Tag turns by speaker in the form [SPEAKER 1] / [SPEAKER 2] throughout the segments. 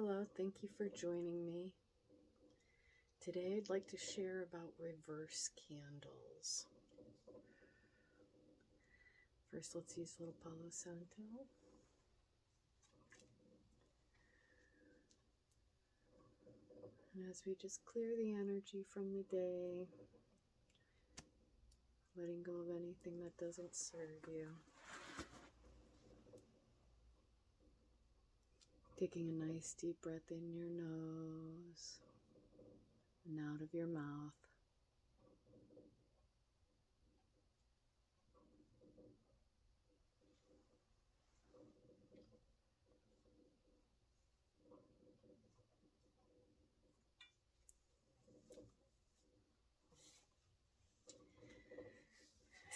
[SPEAKER 1] Hello, thank you for joining me. Today I'd like to share about reverse candles. First, let's use a little Palo Santo. And as we just clear the energy from the day, letting go of anything that doesn't serve you. Taking a nice deep breath in your nose and out of your mouth.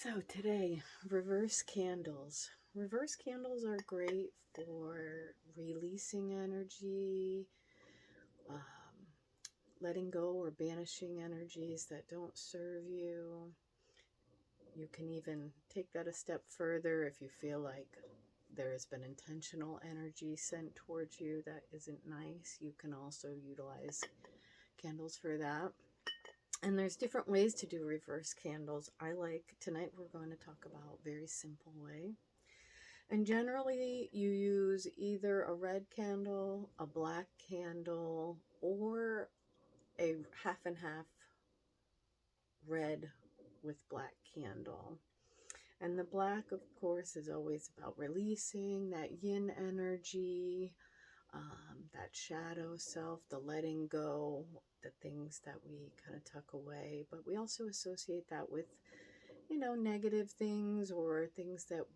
[SPEAKER 1] So today, reverse candles. Reverse candles are great for releasing energy, letting go or banishing energies that don't serve you. You can even take that a step further if you feel like there has been intentional energy sent towards you that isn't nice. You can also utilize candles for that. And there's different ways to do reverse candles. Tonight we're going to talk about a very simple way. And generally you use either a red candle, a black candle, or a half and half red with black candle. And the black, of course, is always about releasing that yin energy, that shadow self, the letting go, the things that we kind of tuck away. But we also associate that with, negative things or things that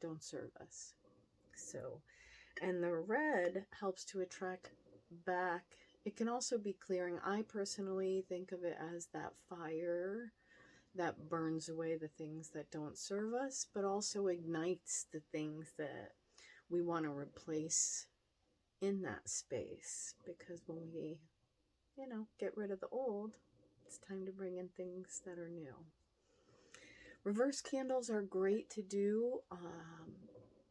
[SPEAKER 1] don't serve us. So, and the red helps to attract back. It can also be clearing. I personally think of it as that fire that burns away the things that don't serve us, but also ignites the things that we want to replace in that space. Because when we, get rid of the old, it's time to bring in things that are new. Reverse candles are great to do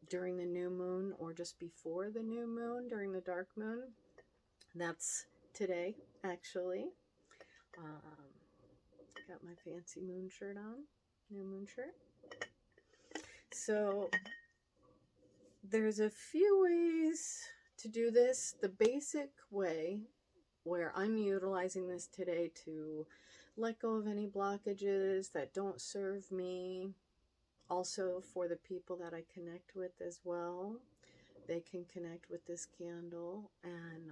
[SPEAKER 1] during the new moon or just before the new moon, during the dark moon. That's today, actually. Got my fancy moon shirt on, new moon shirt. So there's a few ways to do this. The basic way, where I'm utilizing this today to let go of any blockages that don't serve me, also for the people that I connect with as well. They can connect with this candle and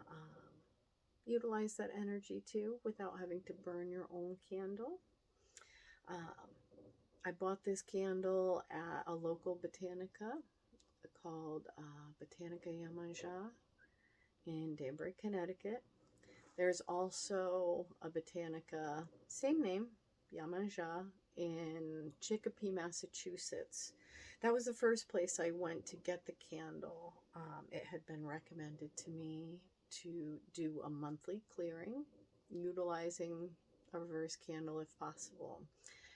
[SPEAKER 1] utilize that energy too without having to burn your own candle. I bought this candle at a local botanica called Botanica Yamanja in Danbury, Connecticut. There's also a botanica, same name, Yamanja, in Chicopee, Massachusetts. That was the first place I went to get the candle. It had been recommended to me to do a monthly clearing, utilizing a reverse candle if possible.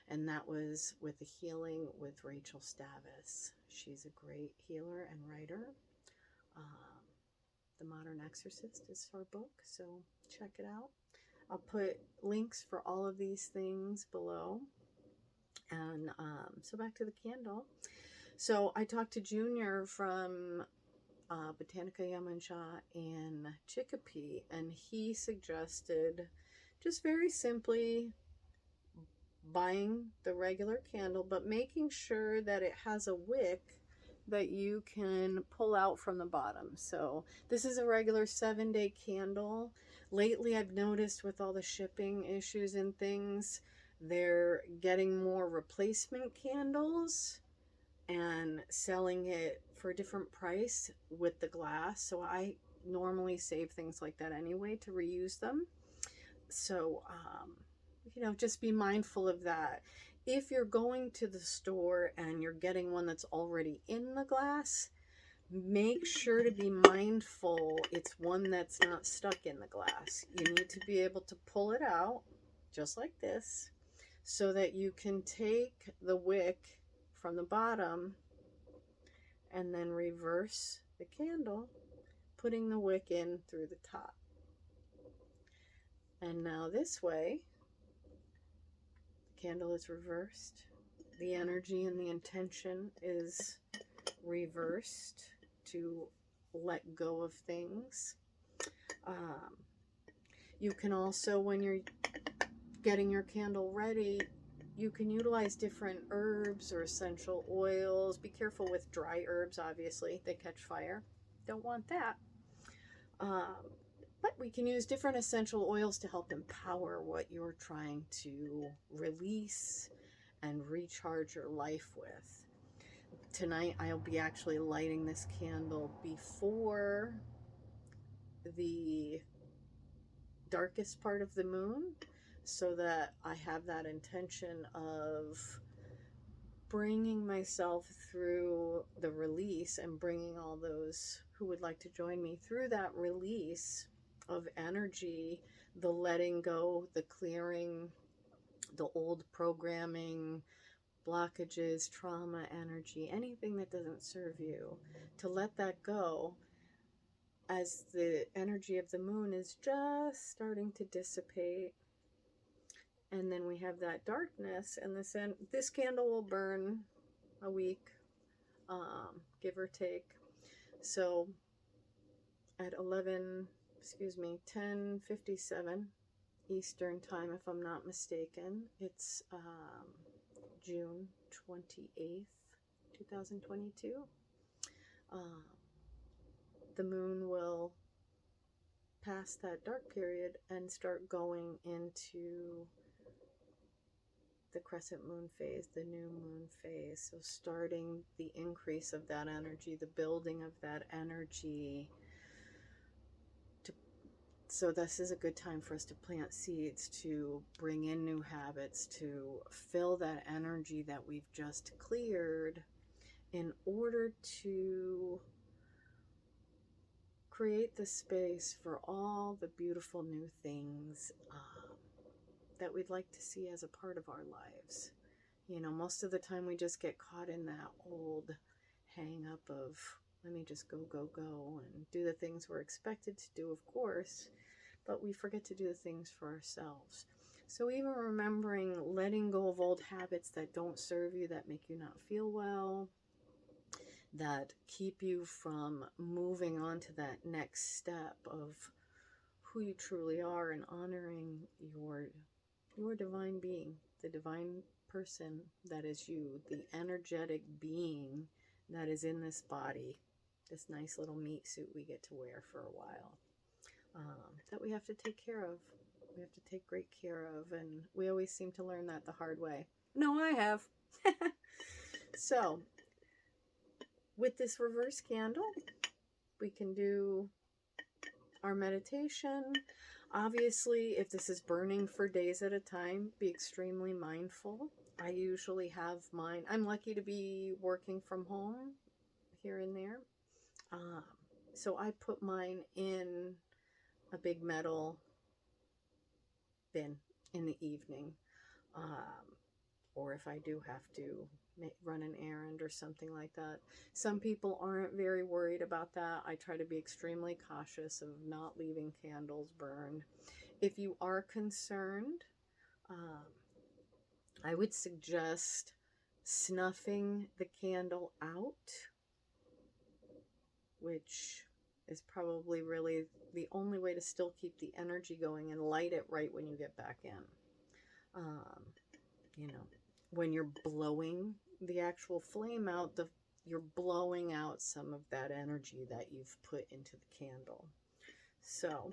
[SPEAKER 1] And that was with the healing with Rachel Stavis. She's a great healer and writer. The Modern Exorcist is her book, so check it out. I'll put links for all of these things below. And so back to the candle. So I talked to Junior from Botanica Yamanja in Chicopee, and he suggested just very simply buying the regular candle, but making sure that it has a wick that you can pull out from the bottom. So this is a regular 7-day candle. Lately I've noticed with all the shipping issues and things, they're getting more replacement candles and selling it for a different price with the glass. So I normally save things like that anyway to reuse them. So just be mindful of that. If you're going to the store and you're getting one that's already in the glass, make sure to be mindful it's one that's not stuck in the glass. You need to be able to pull it out just like this so that you can take the wick from the bottom and then reverse the candle putting the wick in through the top. And now this way, the candle is reversed. The energy and the intention is reversed to let go of things. You can also, when you're getting your candle ready, you can utilize different herbs or essential oils. Be careful with dry herbs, obviously. They catch fire. Don't want that. But we can use different essential oils to help empower what you're trying to release and recharge your life with. Tonight, I'll be actually lighting this candle before the darkest part of the moon, so that I have that intention of bringing myself through the release and bringing all those who would like to join me through that release of energy, the letting go, the clearing, the old programming, blockages, trauma, energy, anything that doesn't serve you, to let that go as the energy of the moon is just starting to dissipate. And then we have that darkness, and this candle will burn a week, give or take. So at 10:57 Eastern time, if I'm not mistaken, it's June 28th, 2022. The moon will pass that dark period and start going into the crescent moon phase, the new moon phase. So starting the increase of that energy, the building of that energy. So this is a good time for us to plant seeds, to bring in new habits, to fill that energy that we've just cleared in order to create the space for all the beautiful new things that we'd like to see as a part of our lives. You know, most of the time we just get caught in that old hang up of, let me just go, and do the things we're expected to do, of course, but we forget to do the things for ourselves. So even remembering letting go of old habits that don't serve you, that make you not feel well, that keep you from moving on to that next step of who you truly are and honoring your divine being, the divine person that is you, the energetic being that is in this body, this nice little meat suit we get to wear for a while, that we have to take care of. We have to take great care of, and we always seem to learn that the hard way. No, I have. So, with this reverse candle, we can do our meditation. Obviously, if this is burning for days at a time, be extremely mindful. I usually have mine. I'm lucky to be working from home here and there. So I put mine in a big metal bin in the evening. Or if I do have to run an errand or something like that. Some people aren't very worried about that. I try to be extremely cautious of not leaving candles burned. If you are concerned, I would suggest snuffing the candle out, which is probably really the only way to still keep the energy going, and light it right when you get back in. You know, when you're blowing the actual flame out, you're blowing out some of that energy that you've put into the candle. So,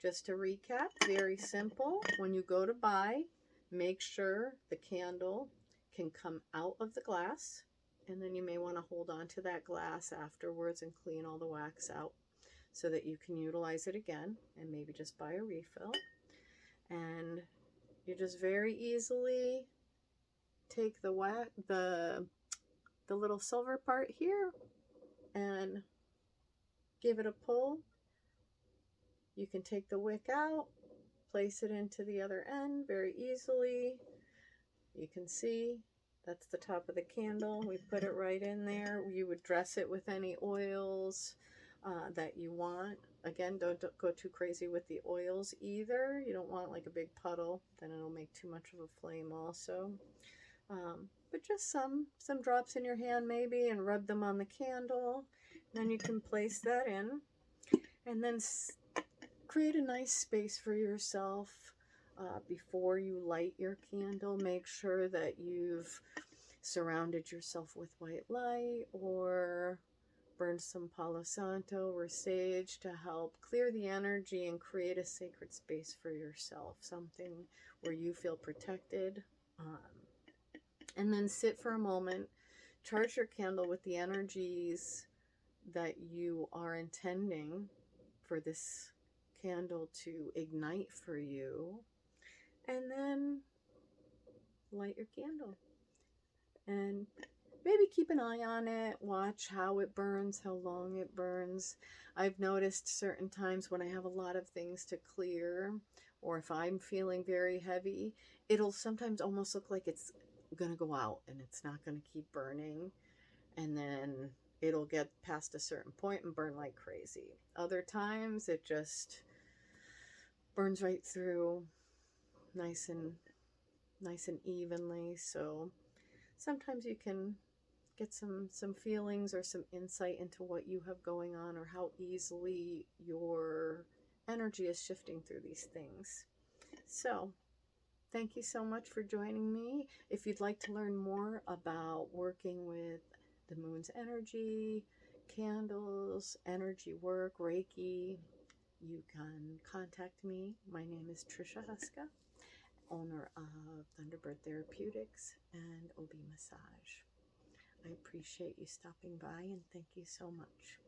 [SPEAKER 1] just to recap, very simple. When you go to buy, make sure the candle can come out of the glass, and then you may want to hold on to that glass afterwards and clean all the wax out so that you can utilize it again, and maybe just buy a refill. And you just very easily take the little silver part here and give it a pull. You can take the wick out, place it into the other end very easily. You can see that's the top of the candle. We put it right in there. You would dress it with any oils. that you want. Again, don't go too crazy with the oils either. You don't want like a big puddle, then it'll make too much of a flame also. But just some drops in your hand maybe, and rub them on the candle. Then you can place that in, and then create a nice space for yourself. Before you light your candle, make sure that you've surrounded yourself with white light, or burn some Palo Santo or sage to help clear the energy and create a sacred space for yourself, something where you feel protected. And then sit for a moment, charge your candle with the energies that you are intending for this candle to ignite for you, and then light your candle. And maybe keep an eye on it, watch how it burns, how long it burns. I've noticed certain times when I have a lot of things to clear, or if I'm feeling very heavy, it'll sometimes almost look like it's gonna go out and it's not gonna keep burning, and then it'll get past a certain point and burn like crazy. Other times it just burns right through, nice and evenly. So sometimes you can get some feelings or some insight into what you have going on, or how easily your energy is shifting through these things. So thank you so much for joining me. If you'd like to learn more about working with the moon's energy, candles, energy work, Reiki, you can contact me. My name is Trisha Huszka, owner of Thunderbird Therapeutics and OB Massage. I appreciate you stopping by, and thank you so much.